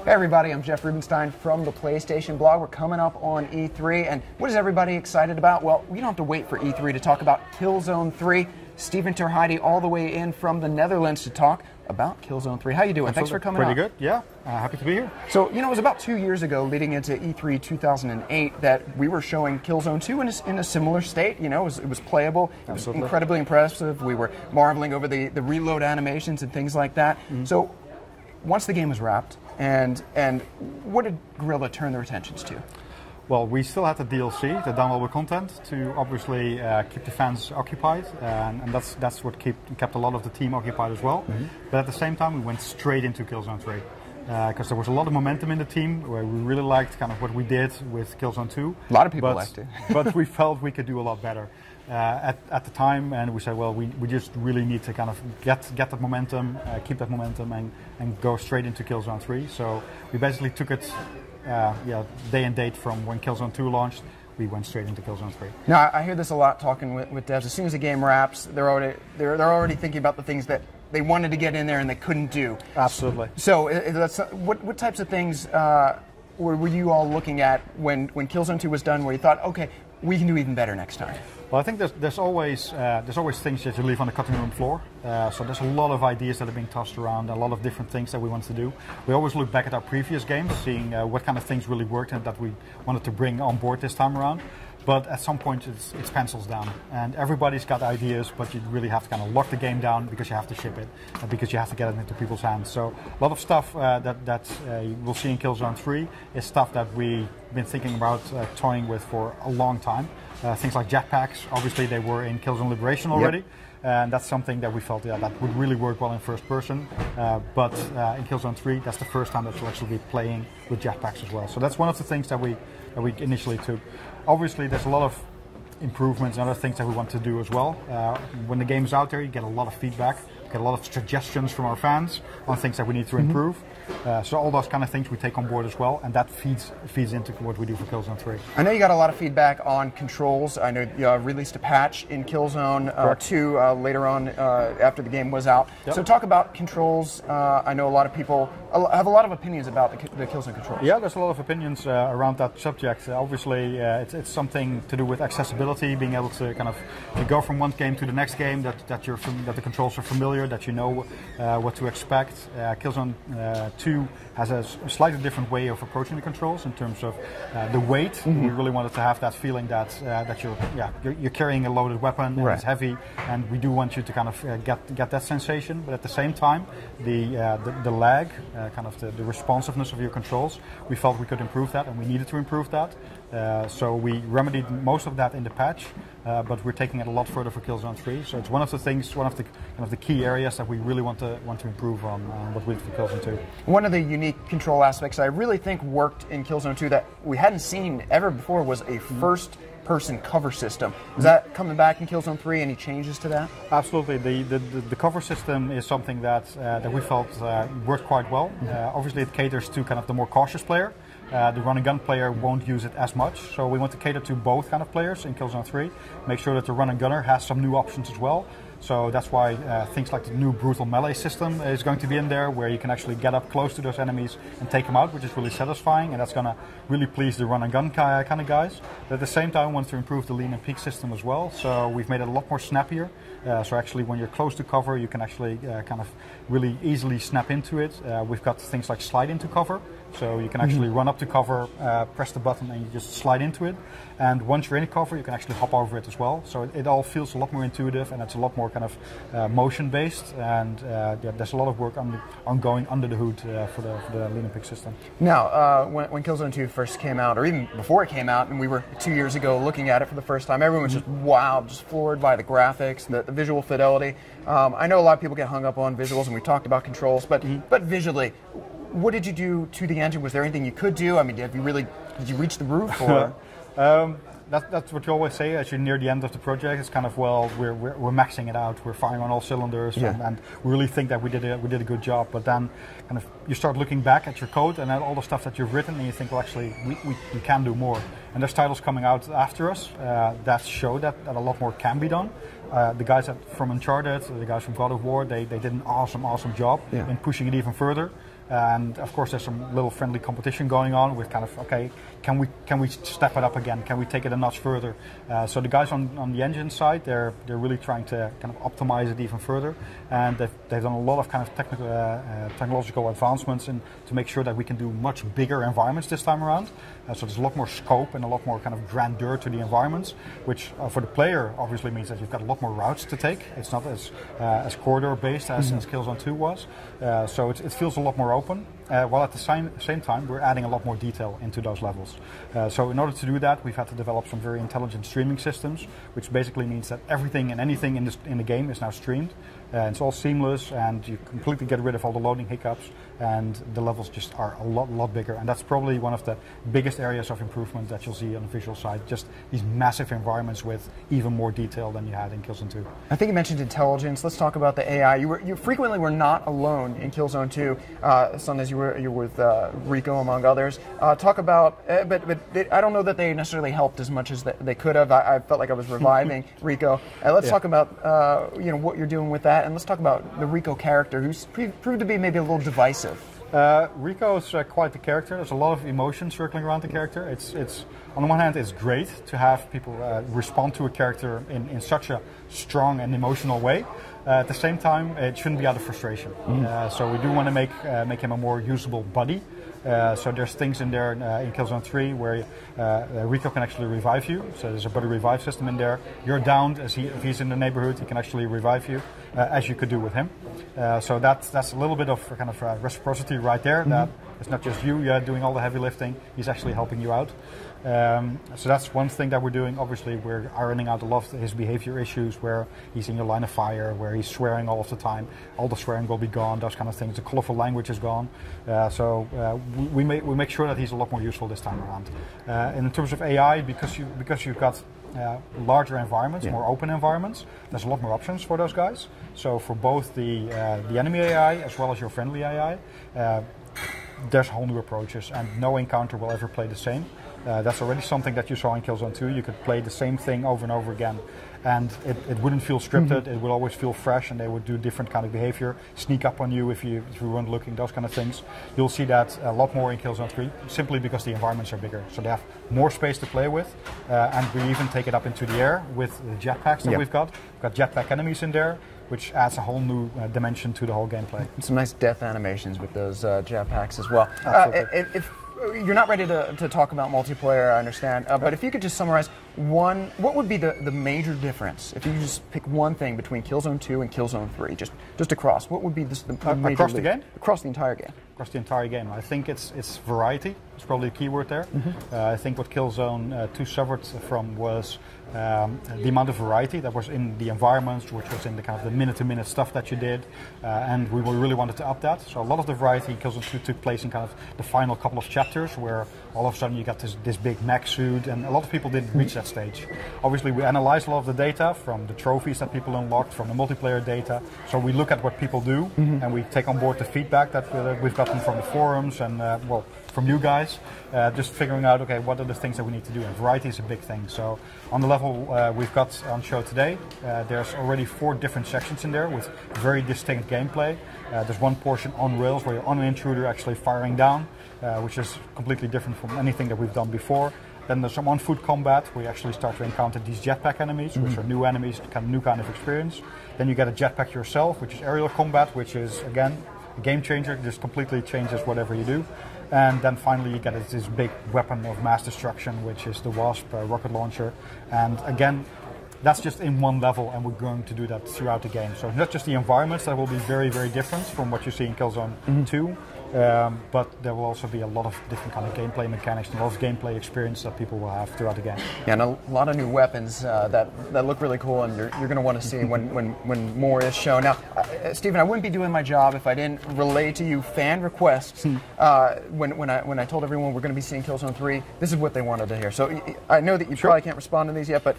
Hey everybody, I'm Jeff Rubenstein from the PlayStation blog. We're coming up on E3, and what is everybody excited about? Well, we don't have to wait for E3 to talk about Killzone 3. Stephen Terheide all the way in from the Netherlands to talk about Killzone 3. How you doing? Thanks for coming Pretty out. Good, yeah. Happy to be here. So, you know, it was about 2 years ago, leading into E3 2008, that we were showing Killzone 2 in a similar state. You know, it was playable. It was incredibly impressive. We were marveling over the reload animations and things like that. So, once the game was wrapped, and what did Guerrilla turn their attentions to? Well, we still had the DLC, the downloadable content, to obviously keep the fans occupied, and that's what kept a lot of the team occupied as well. But at the same time, we went straight into Killzone 3. Because there was a lot of momentum in the team, where we really liked kind of what we did with Killzone 2. A lot of people liked it. But we felt we could do a lot better at the time, and we said, well, we just really need to kind of get that momentum, keep that momentum, and go straight into Killzone 3. So we basically took it day and date from when Killzone 2 launched. We went straight into Killzone 3. Now, I hear this a lot talking with devs. As soon as a game wraps, they're already thinking about the things that they wanted to get in there and they couldn't do. Absolutely. So, what types of things were you all looking at when Killzone 2 was done, where you thought, okay, we can do even better next time? Well, I think there's always things that you leave on the cutting room floor. So there's a lot of ideas that are being tossed around, a lot of different things that we want to do. We always look back at our previous games, seeing what kind of things really worked and that we wanted to bring on board this time around. But at some point, it's pencils down, and everybody's got ideas, but you really have to kind of lock the game down because you have to ship it, because you have to get it into people's hands. So a lot of stuff that we'll see in Killzone 3 is stuff that we've been thinking about toying with for a long time. Things like jetpacks, obviously they were in Killzone Liberation already. Yep. And that's something that we felt that would really work well in first person. But in Killzone 3, that's the first time that you'll actually be playing with jetpacks as well. So that's one of the things that we initially took. Obviously, there's a lot of improvements and other things that we want to do as well. When the game is out there, you get a lot of feedback, you get a lot of suggestions from our fans on things that we need to improve. So all those kind of things we take on board as well, and that feeds into what we do for Killzone 3. I know you got a lot of feedback on controls. I know you released a patch in Killzone 2 later on after the game was out. Yep. So talk about controls. I know a lot of people have a lot of opinions about the Killzone controls. Yeah, there's a lot of opinions around that subject. Obviously, it's something to do with accessibility, being able to kind of go from one game to the next game, that the controls are familiar, that you know what to expect. Killzone 2 has a slightly different way of approaching the controls in terms of the weight. We really wanted to have that feeling that you're carrying a loaded weapon and it's heavy, and we do want you to kind of get that sensation. But at the same time, the lag, kind of the responsiveness of your controls, we felt we could improve that, and we needed to improve that. So we remedied most of that in the patch, but we're taking it a lot further for Killzone 3. So it's one of the things, one of the key areas that we really want to improve on what we did for Killzone 2. One of the unique control aspects I really think worked in Killzone 2 that we hadn't seen ever before was a first-person cover system. Is that coming back in Killzone 3? Any changes to that? Absolutely. The cover system is something that we felt worked quite well. Obviously, it caters to kind of the more cautious player. The run-and-gun player won't use it as much, so we want to cater to both kind of players in Killzone 3. Make sure that the run-and-gunner has some new options as well. So that's why things like the new brutal melee system is going to be in there, where you can actually get up close to those enemies and take them out, which is really satisfying, and that's going to really please the run-and-gun kind of guys. But at the same time, we want to improve the lean and peek system as well, so we've made it a lot more snappier. So actually, when you're close to cover, you can actually kind of really easily snap into it. We've got things like slide into cover, so you can actually run up to cover, press the button, and you just slide into it. And once you're in cover, you can actually hop over it as well. So it all feels a lot more intuitive, and it's a lot more kind of motion-based. And there's a lot of work ongoing under the hood for the lean and peek system. Now, when Killzone 2 first came out, or even before it came out, and we were 2 years ago looking at it for the first time, everyone was just wow, just floored by the graphics, the visual fidelity. I know a lot of people get hung up on visuals, and we talked about controls, but visually, what did you do to the engine? Was there anything you could do? I mean, did you reach the roof? Or? That's what you always say as you're near the end of the project. It's kind of, well, we're maxing it out, we're firing on all cylinders, and we really think that we did a good job. But then, kind of, you start looking back at your code and at all the stuff that you've written, and you think, well, actually, we can do more. And there's titles coming out after us that show that a lot more can be done. The guys from Uncharted, the guys from God of War, they did an awesome job in pushing it even further. And of course, there's some little friendly competition going on with kind of, okay, can we step it up again? Can we take it a notch further? So the guys on the engine side, they're really trying to kind of optimize it even further, and they've done a lot of kind of technological advancements to make sure that we can do much bigger environments this time around. So there's a lot more scope and a lot more kind of grandeur to the environments, which for the player obviously means that you've got a lot more routes to take. It's not as corridor based as Killzone 2 was. So it feels a lot more open, while at the same time we're adding a lot more detail into those levels. So in order to do that, we've had to develop some very intelligent streaming systems, which basically means that everything and anything in the game is now streamed. It's all seamless, and you completely get rid of all the loading hiccups, and the levels just are a lot bigger. And that's probably one of the biggest areas of improvement that you'll see on the visual side, just these massive environments with even more detail than you had in Killzone 2. I think you mentioned intelligence. Let's talk about the AI. You frequently were not alone in Killzone 2. Sometimes you were with Rico, among others. Talk about, I don't know that they necessarily helped as much as they could have. I felt like I was reviving Rico. Let's talk about what you're doing with that, and let's talk about the Rico character, who's proved to be maybe a little divisive. Rico is quite the character. There's a lot of emotion circling around the character. It's on the one hand, it's great to have people respond to a character in such a strong and emotional way. At the same time, it shouldn't be out of frustration. So we do want to make him a more usable buddy. So there's things in there in Killzone 3 where Rico can actually revive you. So there's a buddy revive system in there. You're downed, if he's in the neighborhood, he can actually revive you, as you could do with him. So that's a little bit of kind of reciprocity right there. That it's not just you doing all the heavy lifting, he's actually helping you out. So that's one thing that we're doing. Obviously, we're ironing out a lot of his behavior issues where he's in your line of fire, where he's swearing all of the time. All the swearing will be gone, those kind of things. The colorful language is gone. So we make sure that he's a lot more useful this time around. And in terms of AI, because you've got larger environments, more open environments, there's a lot more options for those guys. So for both the enemy AI as well as your friendly AI, there's whole new approaches, and no encounter will ever play the same. That's already something that you saw in Killzone 2. You could play the same thing over and over again, and it wouldn't feel scripted. It would always feel fresh, and they would do different kind of behavior, sneak up on you if you weren't looking, those kind of things. You'll see that a lot more in Killzone 3, simply because the environments are bigger. So they have more space to play with, and we even take it up into the air with the jetpacks that we've got. We've got jetpack enemies in there, which adds a whole new dimension to the whole gameplay. Some nice death animations with those jetpacks as well. If you're not ready to talk about multiplayer, I understand, but if you could just summarize what would be the major difference if you could just pick one thing between Killzone 2 and Killzone 3, just across, what would be the major across the game? Across the entire game. Across the entire game. I think it's variety. It's probably a key word there. I think what Killzone 2 suffered from was the amount of variety that was in the environments, which was in the kind of the minute-to-minute stuff that you did, and we really wanted to up that. So a lot of the variety in Killzone 2 took place in kind of the final couple of chapters, where all of a sudden you got this big mech suit, and a lot of people didn't reach that stage. Obviously, we analyzed a lot of the data from the trophies that people unlocked, from the multiplayer data. So we look at what people do, and we take on board the feedback that we've gotten from the forums and from you guys, just figuring out, okay, what are the things that we need to do, and variety is a big thing. So on the level we've got on show today, there's already 4 different sections in there with very distinct gameplay. There's one portion on rails where you're on an intruder actually firing down, which is completely different from anything that we've done before. Then there's some on-foot combat where you actually start to encounter these jetpack enemies, which are new enemies, new kind of experience. Then you get a jetpack yourself, which is aerial combat, which is, again, a game changer. It just completely changes whatever you do. And then finally you get this big weapon of mass destruction, which is the Wasp rocket launcher. And again, that's just in one level, and we're going to do that throughout the game. So not just the environments that will be very, very different from what you see in Killzone 2, but there will also be a lot of different kind of gameplay mechanics and a lot of gameplay experience that people will have throughout the game. Yeah, and a lot of new weapons that look really cool, and you're going to want to see when more is shown. Now, Stephen, I wouldn't be doing my job if I didn't relay to you fan requests. When I told everyone we're going to be seeing Killzone 3, this is what they wanted to hear. So I know that you probably can't respond to these yet, but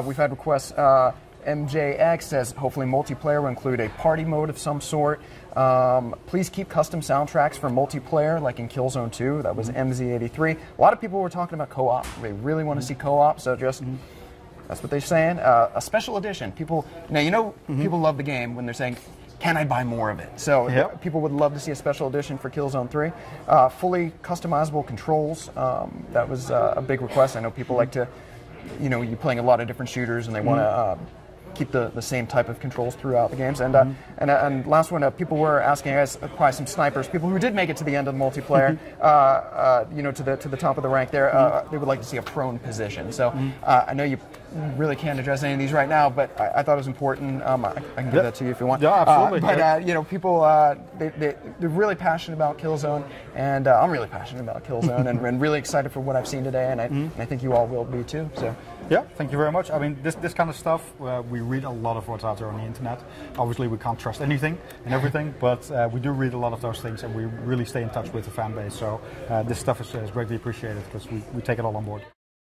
we've had requests. MJX says hopefully multiplayer will include a party mode of some sort. Please keep custom soundtracks for multiplayer, like in Killzone 2. That was MZ83. A lot of people were talking about co-op. They really want to see co-op, so just that's what they're saying. A special edition. People love the game when they're saying, can I buy more of it? So people would love to see a special edition for Killzone 3. Fully customizable controls. That was a big request. I know people like to, you're playing a lot of different shooters and they want to keep the same type of controls throughout the games. And and last one, people were asking us probably some snipers, people who did make it to the end of the multiplayer, to the top of the rank there. They would like to see a prone position. So I know you really can't address any of these right now, but I thought it was important. I can give that to you if you want. Yeah, absolutely. But people they're really passionate about Killzone, and I'm really passionate about Killzone, and really excited for what I've seen today, and I think you all will be too. So. Yeah, thank you very much. I mean, this kind of stuff, we read a lot of what's out there on the internet. Obviously, we can't trust anything and everything, but we do read a lot of those things, and we really stay in touch with the fan base. So this stuff is greatly appreciated because we take it all on board.